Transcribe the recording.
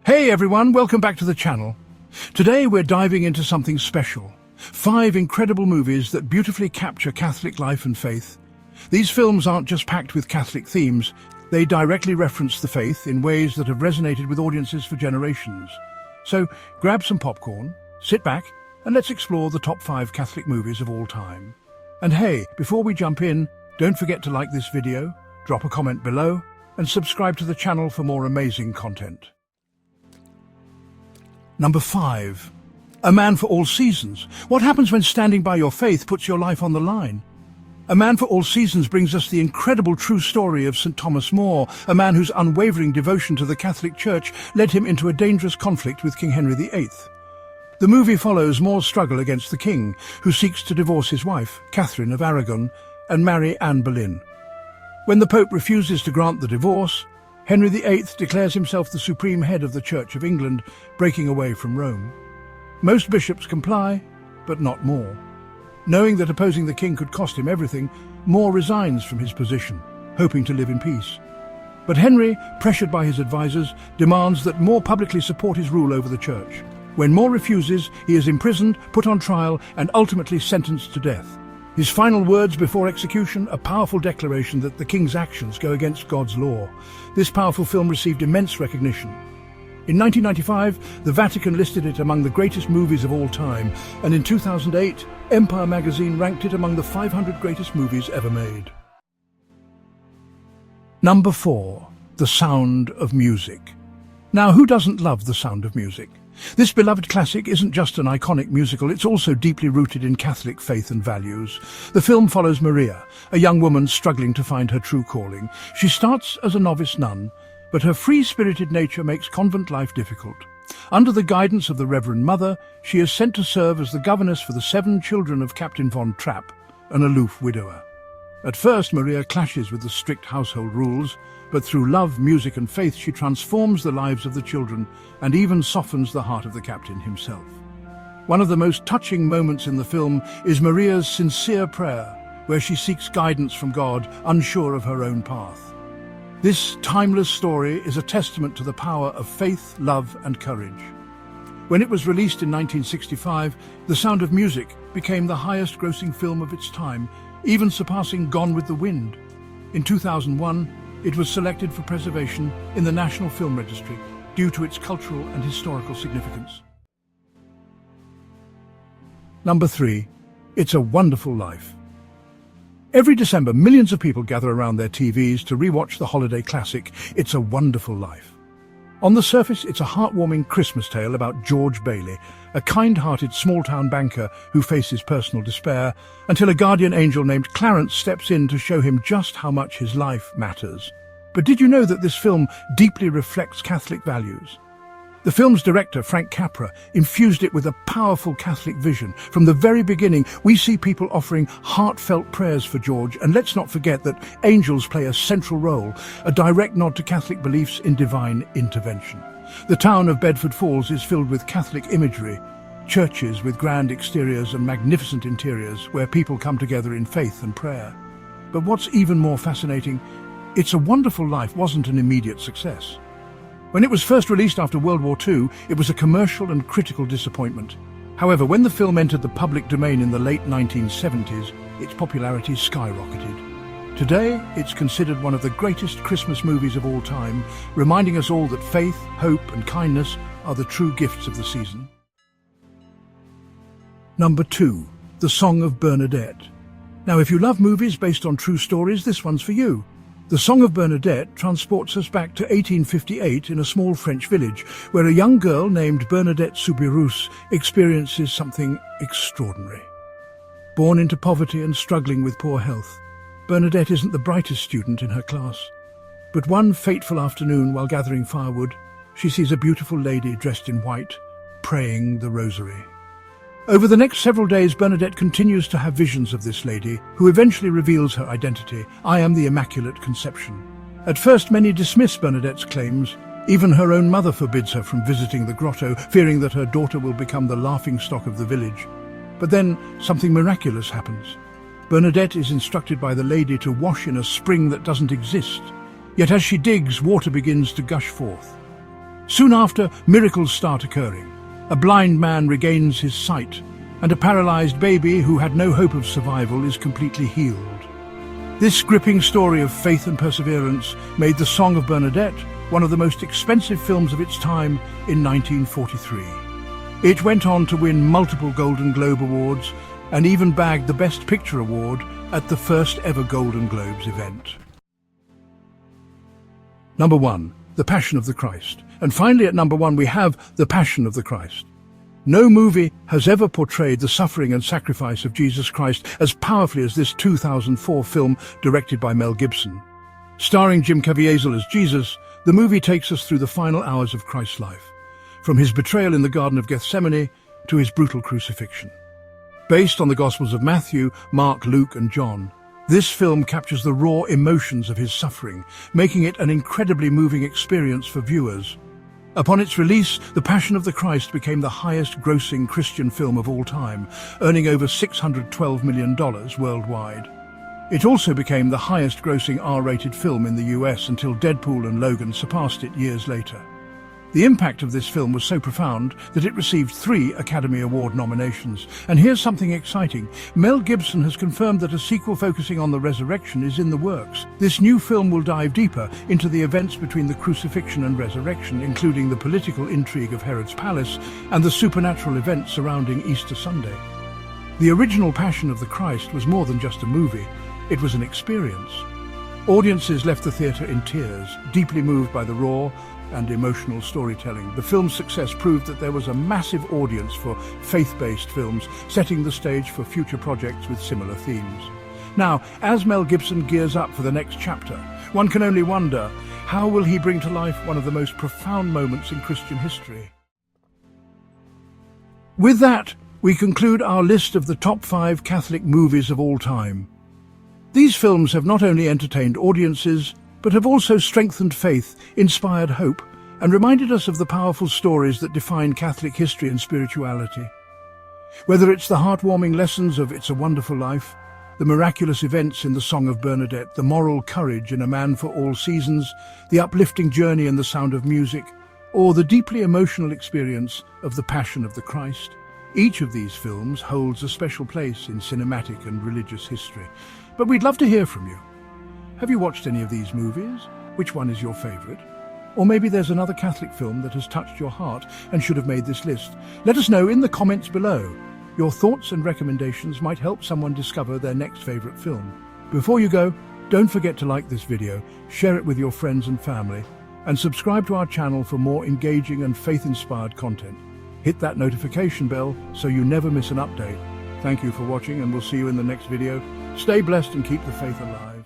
Hey everyone, welcome back to the channel. Today we're diving into something special. 5 incredible movies that beautifully capture Catholic life and faith. These films aren't just packed with Catholic themes, they directly reference the faith in ways that have resonated with audiences for generations. So grab some popcorn, sit back, and let's explore the top 5 Catholic movies of all time. And hey, before we jump in, don't forget to like this video, drop a comment below, and subscribe to the channel for more amazing content. Number 5. A Man for All Seasons. What happens when standing by your faith puts your life on the line? A Man for All Seasons brings us the incredible true story of St. Thomas More, a man whose unwavering devotion to the Catholic Church led him into a dangerous conflict with King Henry VIII. The movie follows More's struggle against the king, who seeks to divorce his wife, Catherine of Aragon, and marry Anne Boleyn. When the Pope refuses to grant the divorce, Henry VIII declares himself the supreme head of the Church of England, breaking away from Rome. Most bishops comply, but not More. Knowing that opposing the king could cost him everything, More resigns from his position, hoping to live in peace. But Henry, pressured by his advisors, demands that More publicly support his rule over the Church. When More refuses, he is imprisoned, put on trial, and ultimately sentenced to death. His final words before execution, a powerful declaration that the king's actions go against God's law. This powerful film received immense recognition. In 1995, the Vatican listed it among the greatest movies of all time, and in 2008, Empire magazine ranked it among the 500 greatest movies ever made. Number 4. The Sound of Music. Now, who doesn't love The Sound of Music? This beloved classic isn't just an iconic musical, it's also deeply rooted in Catholic faith and values. The film follows Maria, a young woman struggling to find her true calling. She starts as a novice nun, but her free-spirited nature makes convent life difficult. Under the guidance of the Reverend Mother, she is sent to serve as the governess for the 7 children of Captain von Trapp, an aloof widower. At first, Maria clashes with the strict household rules, but through love, music and faith she transforms the lives of the children and even softens the heart of the captain himself. One of the most touching moments in the film is Maria's sincere prayer, where she seeks guidance from God, unsure of her own path. This timeless story is a testament to the power of faith, love and courage. When it was released in 1965, The Sound of Music became the highest-grossing film of its time, even surpassing Gone with the Wind. In 2001, it was selected for preservation in the National Film Registry due to its cultural and historical significance. Number 3. It's a Wonderful Life. Every December, millions of people gather around their TVs to rewatch the holiday classic, It's a Wonderful Life. On the surface, it's a heartwarming Christmas tale about George Bailey, a kind-hearted small-town banker who faces personal despair, until a guardian angel named Clarence steps in to show him just how much his life matters. But did you know that this film deeply reflects Catholic values? The film's director, Frank Capra, infused it with a powerful Catholic vision. From the very beginning, we see people offering heartfelt prayers for George, and let's not forget that angels play a central role, a direct nod to Catholic beliefs in divine intervention. The town of Bedford Falls is filled with Catholic imagery, churches with grand exteriors and magnificent interiors where people come together in faith and prayer. But what's even more fascinating, It's a Wonderful Life wasn't an immediate success. When it was first released after World War II, it was a commercial and critical disappointment. However, when the film entered the public domain in the late 1970s, its popularity skyrocketed. Today, it's considered one of the greatest Christmas movies of all time, reminding us all that faith, hope and kindness are the true gifts of the season. Number 2. The Song of Bernadette. Now, if you love movies based on true stories, this one's for you. The Song of Bernadette transports us back to 1858 in a small French village, where a young girl named Bernadette Soubirous experiences something extraordinary. Born into poverty and struggling with poor health, Bernadette isn't the brightest student in her class. But one fateful afternoon, while gathering firewood, she sees a beautiful lady dressed in white, praying the rosary. Over the next several days, Bernadette continues to have visions of this lady, who eventually reveals her identity. I am the Immaculate Conception. At first, many dismiss Bernadette's claims. Even her own mother forbids her from visiting the grotto, fearing that her daughter will become the laughingstock of the village. But then, something miraculous happens. Bernadette is instructed by the lady to wash in a spring that doesn't exist. Yet as she digs, water begins to gush forth. Soon after, miracles start occurring. A blind man regains his sight, and a paralyzed baby who had no hope of survival is completely healed. This gripping story of faith and perseverance made the Song of Bernadette one of the most expensive films of its time in 1943. It went on to win multiple Golden Globe Awards and even bagged the Best Picture award at the first ever Golden Globes event. Number 1. The Passion of the Christ. And finally at number 1 we have The Passion of the Christ. No movie has ever portrayed the suffering and sacrifice of Jesus Christ as powerfully as this 2004 film directed by Mel Gibson. Starring Jim Caviezel as Jesus, the movie takes us through the final hours of Christ's life, from his betrayal in the Garden of Gethsemane to his brutal crucifixion. Based on the Gospels of Matthew, Mark, Luke and John, this film captures the raw emotions of his suffering, making it an incredibly moving experience for viewers. Upon its release, The Passion of the Christ became the highest-grossing Christian film of all time, earning over $612 million worldwide. It also became the highest-grossing R-rated film in the US until Deadpool and Logan surpassed it years later. The impact of this film was so profound that it received 3 Academy Award nominations. And here's something exciting. Mel Gibson has confirmed that a sequel focusing on the resurrection is in the works. This new film will dive deeper into the events between the crucifixion and resurrection, including the political intrigue of Herod's palace and the supernatural events surrounding Easter Sunday. The original Passion of the Christ was more than just a movie. It was an experience. Audiences left the theatre in tears, deeply moved by the raw and emotional storytelling. The film's success proved that there was a massive audience for faith-based films, setting the stage for future projects with similar themes. Now, as Mel Gibson gears up for the next chapter, one can only wonder, how will he bring to life one of the most profound moments in Christian history? With that, we conclude our list of the top 5 Catholic movies of all time. These films have not only entertained audiences, but have also strengthened faith, inspired hope, and reminded us of the powerful stories that define Catholic history and spirituality. Whether it's the heartwarming lessons of It's a Wonderful Life, the miraculous events in the Song of Bernadette, the moral courage in A Man for All Seasons, the uplifting journey in The Sound of Music, or the deeply emotional experience of The Passion of the Christ, each of these films holds a special place in cinematic and religious history. But we'd love to hear from you. Have you watched any of these movies? Which one is your favorite? Or maybe there's another Catholic film that has touched your heart and should have made this list. Let us know in the comments below. Your thoughts and recommendations might help someone discover their next favorite film. Before you go, don't forget to like this video, share it with your friends and family, and subscribe to our channel for more engaging and faith-inspired content. Hit that notification bell so you never miss an update. Thank you for watching, and we'll see you in the next video. Stay blessed and keep the faith alive.